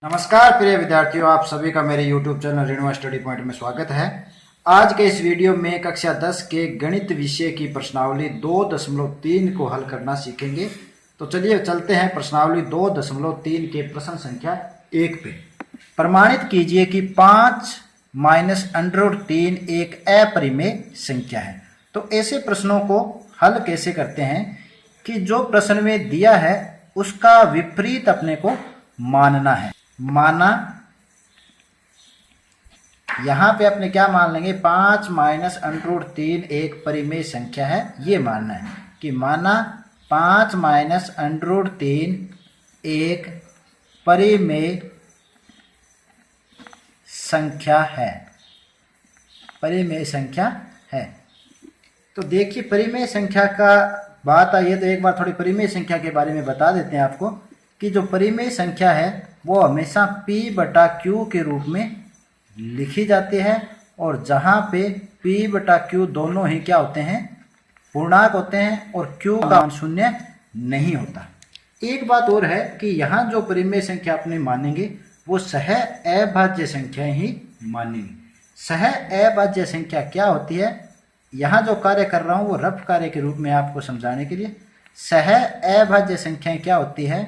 नमस्कार प्रिय विद्यार्थियों, आप सभी का मेरे YouTube channel Renua study point में स्वागत है। आज के इस वीडियो में कक्षा 10 के गणित विषय की प्रश्नावली 2.3 को हल करना सीखेंगे। तो चलिए चलते हैं प्रश्नावली 2.3 के प्रश्न संख्या 1 पे। प्रमाणित कीजिए कि 5 माइनस √3 एक अपरिमेय संख्या है। तो ऐसे प्रश्नों को हल कैसे करते हैं कि जो प्रश्न में दिया है उसका विपरीत अपने को मानना है। माना यहां पे अपने क्या मान लेंगे, 5 माइनस √3 एक परिमेय संख्या है, ये मानना है कि माना 5 माइनस √3 एक परिमेय संख्या है। परिमेय संख्या है। तो देखिए परिमेय संख्या का बात आई है तो एक बार थोड़ी परिमेय संख्या के बारे में बता देते हैं आपको कि जो परिमेय संख्या है वो हमेशा P/Q के रूप में लिखी जाती है और जहां पे P/Q दोनों ही क्या होते हैं, पूर्णांक होते हैं और Q का मान शून्य नहीं होता। एक बात और है कि यहाँ जो परिमेय संख्या अपने मानेंगे वो सह अभाज्य संख्या ही मानेंगे। सह अभाज्य संख्या क्या होती है, यहाँ जो कार्य कर रहा हूँ वो रफ कार्य के रूप में आपको समझाने के लिए। सह अभाज्य संख्याएं क्या होती है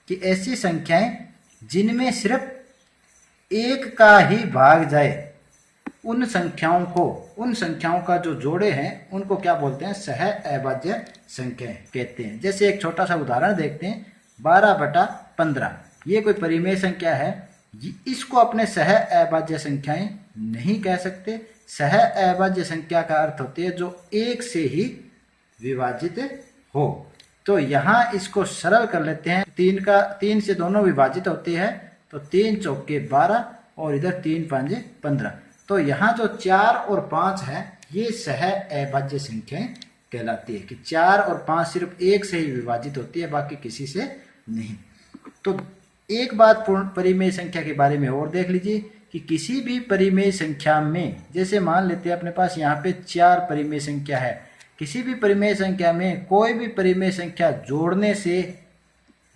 कि ऐसी संख्याएं जिनमें सिर्फ एक का ही भाग जाए, उन संख्याओं का जो जोड़े हैं उनको क्या बोलते हैं, सह अभाज्य संख्याएं कहते हैं। जैसे एक छोटा सा उदाहरण देखते हैं, 12/15 ये कोई परिमेय संख्या है, इसको अपने सह अभाज्य संख्याएं नहीं कह सकते। सह अभाज्य संख्या का अर्थ होती है जो एक से ही विभाजित हो। तो यहाँ इसको सरल कर लेते हैं। 3 से दोनों विभाजित होती है तो 3 चौके 12 और इधर 3 5 15। तो यहाँ जो 4 और 5 है ये सह अभाज्य संख्याएं कहलाती है कि 4 और 5 सिर्फ एक से ही विभाजित होती है, बाकी किसी से नहीं। तो एक बात परिमेय संख्या के बारे में और देख लीजिए कि किसी भी परिमेय संख्या में, जैसे मान लेते हैं अपने पास यहाँ पे 4 परिमेय संख्या है, किसी भी परिमेय संख्या में कोई भी परिमेय संख्या जोड़ने से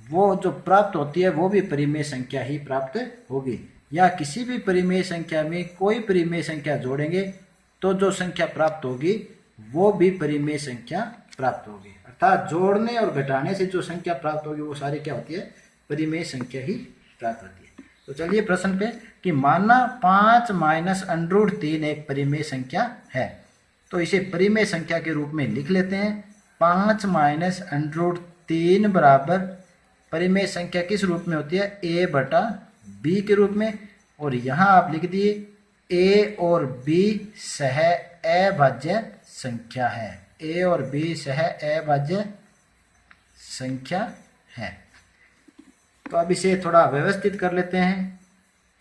वो जो प्राप्त होती है वो भी परिमेय संख्या ही प्राप्त होगी, या किसी भी परिमेय संख्या में कोई परिमेय संख्या जोड़ेंगे तो जो संख्या प्राप्त होगी वो भी परिमेय संख्या प्राप्त होगी। अर्थात जोड़ने और घटाने से जो संख्या प्राप्त होगी वो सारी क्या होती है, परिमेय संख्या ही प्राप्त होती है। तो चलिए प्रश्न पे कि माना 5 माइनस √3 एक परिमेय संख्या है, तो इसे परिमेय संख्या के रूप में लिख लेते हैं। 5 माइनस √3 बराबर परिमेय संख्या किस रूप में होती है, A/B के रूप में, और यहाँ आप लिख दिए A और B सह अभाज्य संख्या है। A और B सह अभाज्य संख्या है। तो अब इसे थोड़ा व्यवस्थित कर लेते हैं।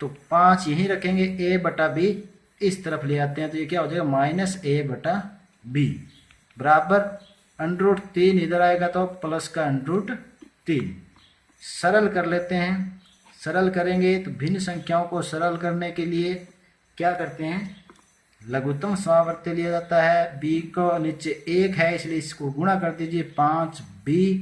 तो 5 यहीं रखेंगे, A/B इस तरफ ले आते हैं तो ये क्या हो जाएगा, -A/B बराबर √3 इधर आएगा तो प्लस का √3। सरल कर लेते हैं। सरल करेंगे तो भिन्न संख्याओं को सरल करने के लिए क्या करते हैं, लघुत्तम समावर्ती लिया जाता है। b को नीचे 1 है इसलिए इसको गुणा कर दीजिए, 5b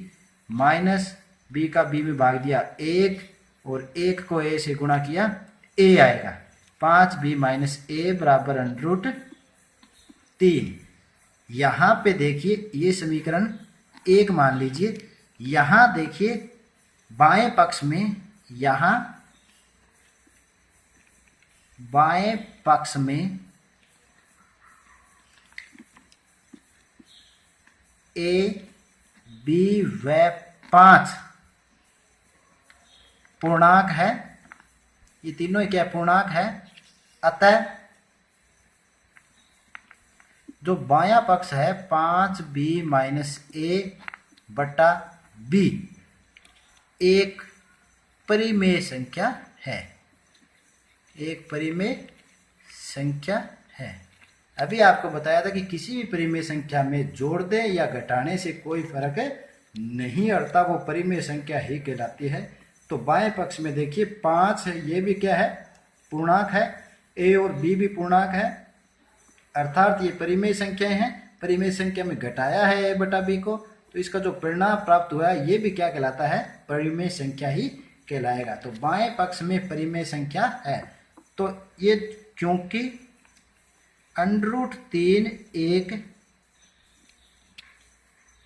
माइनस b का b में भाग दिया 1 और 1 को a से गुणा किया, a आएगा। 5b माइनस a बराबर √3। यहाँ पे देखिए ये समीकरण 1 मान लीजिए। यहाँ देखिए बाएं पक्ष में, यहाँ बाएं पक्ष में a, b व 5 पूर्णांक है, ये तीनों क्या पूर्णांक है। अतः जो बायां पक्ष है 5b माइनस a/b एक परिमेय संख्या है, एक परिमेय संख्या है। अभी आपको बताया था कि किसी भी परिमेय संख्या में जोड़ दे या घटाने से कोई फर्क नहीं, अर्थात वो परिमेय संख्या ही कहलाती है। तो बाएं पक्ष में देखिए 5 है, ये भी क्या है, पूर्णांक है। a और b भी पूर्णांक है, अर्थात ये परिमेय संख्याएं हैं। परिमेय संख्या में घटाया है a/b को, तो इसका जो परिणाम प्राप्त हुआ है ये भी क्या कहलाता है, परिमेय संख्या ही कहलाएगा। तो बाएं पक्ष में परिमेय संख्या है। तो ये क्योंकि √3 एक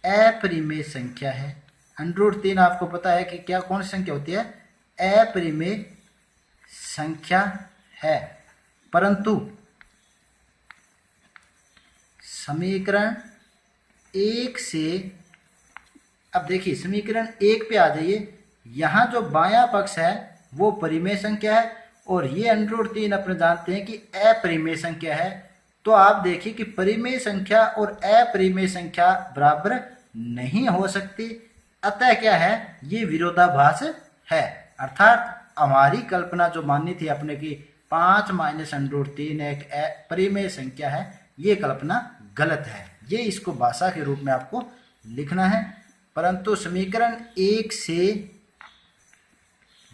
अपरिमेय संख्या है। √3 आपको पता है कि क्या कौन सी संख्या होती है? अपरिमेय संख्या है। परंतु समीकरण 1 से, अब देखिए समीकरण 1 पे आ जाइए। यहाँ जो बायां पक्ष है वो परिमेय संख्या है और ये √3 अपने जानते हैं कि अपरिमेय संख्या है। तो आप देखिए कि परिमेय संख्या और अपरिमेय संख्या बराबर नहीं हो सकती। अतः क्या है? ये विरोधाभास है। अर्थात हमारी कल्पना जो माननी थी अपने की 5 - √3 एक परिमेय संख्या है, ये कल्पना गलत है। ये इसको भाषा के रूप में आपको लिखना है। परंतु समीकरण 1 से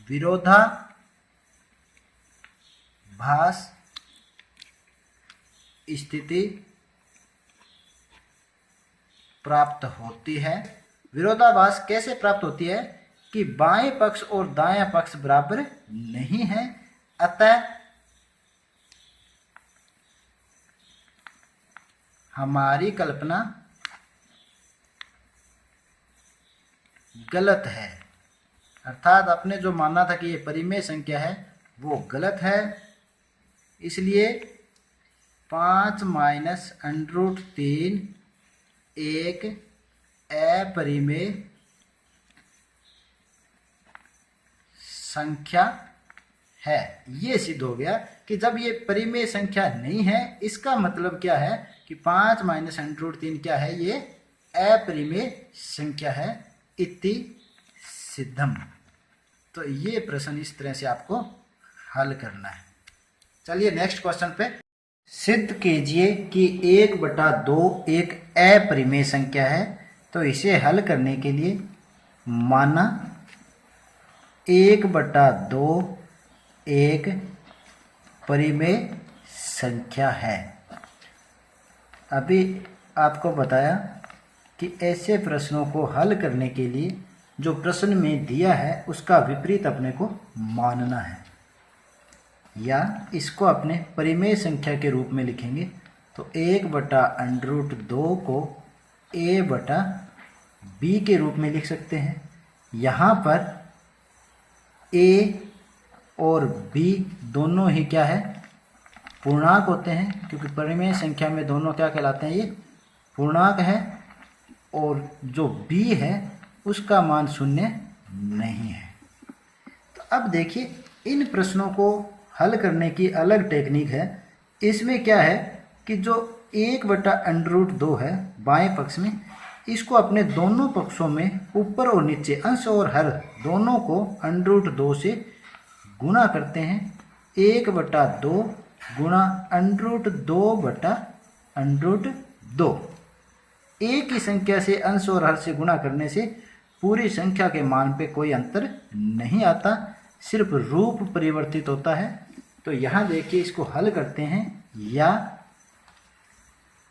विरोधाभास स्थिति प्राप्त होती है। विरोधाभास कैसे प्राप्त होती है? कि बाएं पक्ष और दायां पक्ष बराबर नहीं है। अतः हमारी कल्पना गलत है। अर्थात आपने जो मानना था कि ये परिमेय संख्या है वो गलत है। इसलिए 5 - √3 एक अपरिमेय संख्या है। ये सिद्ध हो गया कि जब ये परिमेय संख्या नहीं है, इसका मतलब क्या है कि 5 - √3 क्या है? ये अपरिमेय संख्या है। इति सिद्धम। तो ये प्रश्न इस तरह से आपको हल करना है। चलिए नेक्स्ट क्वेश्चन पे। सिद्ध कीजिए कि 1/2 एक अपरिमेय संख्या है। तो इसे हल करने के लिए माना 1/2 एक परिमेय संख्या है। अभी आपको बताया कि ऐसे प्रश्नों को हल करने के लिए जो प्रश्न में दिया है उसका विपरीत अपने को मानना है, या इसको अपने परिमेय संख्या के रूप में लिखेंगे। तो 1/√2 को a/b के रूप में लिख सकते हैं। यहाँ पर a और b दोनों ही क्या है? पूर्णांक होते हैं, क्योंकि परिमेय संख्या में दोनों क्या कहलाते हैं? ये पूर्णांक है। और जो b है उसका मान 0 नहीं है। तो अब देखिए इन प्रश्नों को हल करने की अलग टेक्निक है। इसमें क्या है कि जो 1/√2 है बाएं पक्ष में, इसको अपने दोनों पक्षों में ऊपर और नीचे अंश और हर दोनों को √2 से गुणा करते हैं। 1/2 गुणा √2/√2। एक ही संख्या से अंश और हर से गुणा करने से पूरी संख्या के मान पे कोई अंतर नहीं आता, सिर्फ रूप परिवर्तित होता है। तो यहाँ देखिए इसको हल करते हैं। या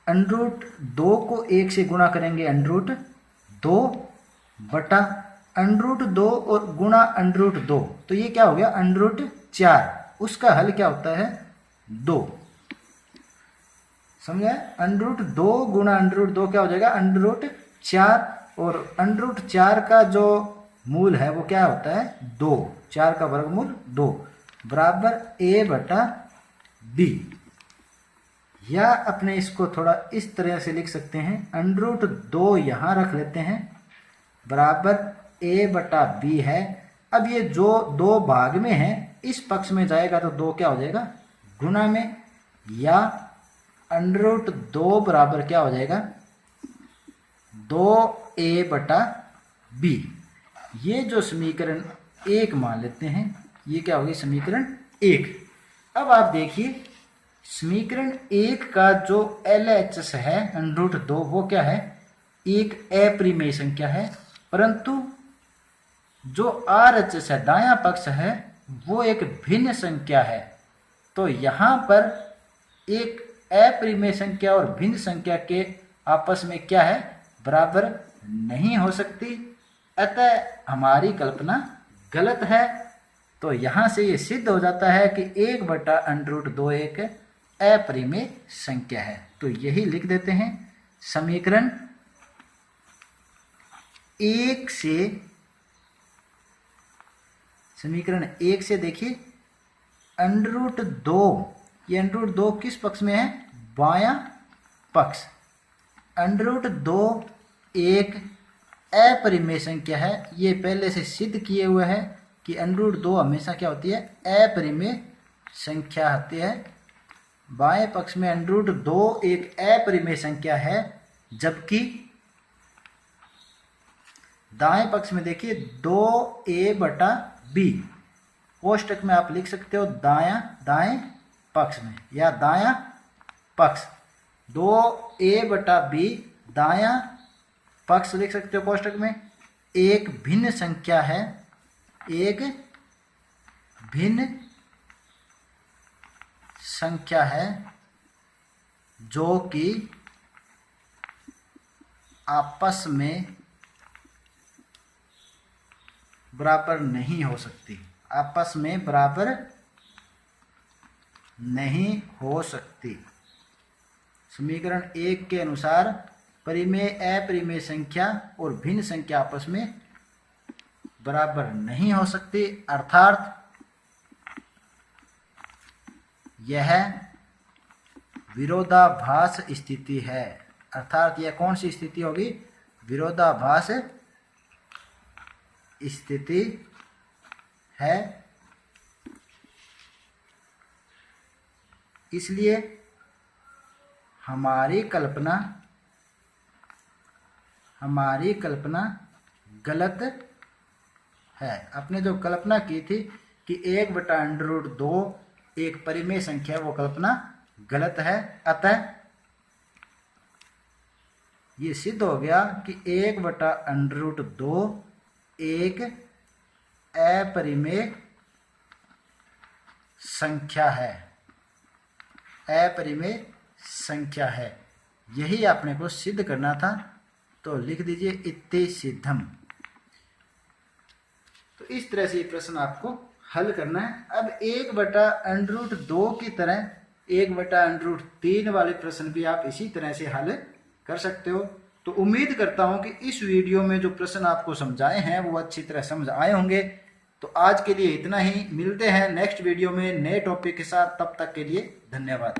√2 को 1 से गुणा करेंगे √2 और गुणा √2, तो ये क्या हो गया? √4। उसका हल क्या होता है? 2। समझे? √2 गुणा √2 क्या हो जाएगा? √4। और √4 का जो मूल है वो क्या होता है? 2। 4 का वर्गमूल 2 बराबर a/b। या अपने इसको थोड़ा इस तरह से लिख सकते हैं। √2 यहाँ रख लेते हैं बराबर a/b है। अब ये जो 2 भाग में है इस पक्ष में जाएगा तो 2 क्या हो जाएगा? गुणा में। या √2 बराबर क्या हो जाएगा? 2a/b। ये जो समीकरण 1 मान लेते हैं, ये क्या होगी? समीकरण 1। अब आप देखिए समीकरण 1 का जो LHS है √2, वो क्या है? एक अपरिमेय संख्या है। परंतु जो RHS है दायां पक्ष है वो एक भिन्न संख्या है। तो यहाँ पर एक अपरिमेय संख्या और भिन्न संख्या के आपस में क्या है? बराबर नहीं हो सकती। अतः हमारी कल्पना गलत है, तो यहां से ये सिद्ध हो जाता है कि 1/√2 एक अपरिमेय संख्या है। तो यही लिख देते हैं। समीकरण 1 से देखिए √2, ये √2 किस पक्ष में है? बायां पक्ष। √2 एक अपरिमेय संख्या है, ये पहले से सिद्ध किए हुए है कि √2 हमेशा क्या होती है? अपरिमेय संख्या होती है। बाएं पक्ष में √2 एक अपरिमेय संख्या है, जबकि दाएं पक्ष में देखिए 2a/b, कोष्टक में आप लिख सकते हो दाएं पक्ष में या दायां पक्ष। 2a/b दायां पक्ष लिख सकते हो कोष्टक में। एक भिन्न संख्या है, एक भिन्न संख्या है जो कि आपस में बराबर नहीं हो सकती, आपस में बराबर नहीं हो सकती। समीकरण 1 के अनुसार परिमेय अपरिमेय संख्या और भिन्न संख्या आपस में बराबर नहीं हो सकती, अर्थात यह विरोधाभास स्थिति है। अर्थात यह कौन सी स्थिति होगी? विरोधाभास स्थिति है। इसलिए हमारी कल्पना गलत है। आपने जो कल्पना की थी कि 1/√2 एक परिमेय संख्या, वो कल्पना गलत है। अतः ये सिद्ध हो गया कि 1/√2 एक अपरिमेय संख्या है, अपरिमेय संख्या है। यही आपने को सिद्ध करना था, तो लिख दीजिए इत्ते सिद्धम। तो इस तरह से प्रश्न आपको हल करना है। अब 1/√2 की तरह 1/√3 वाले प्रश्न भी आप इसी तरह से हल कर सकते हो। तो उम्मीद करता हूं कि इस वीडियो में जो प्रश्न आपको समझाए हैं वो अच्छी तरह समझ आए होंगे। तो आज के लिए इतना ही, मिलते हैं नेक्स्ट वीडियो में नए टॉपिक के साथ। तब तक के लिए धन्यवाद।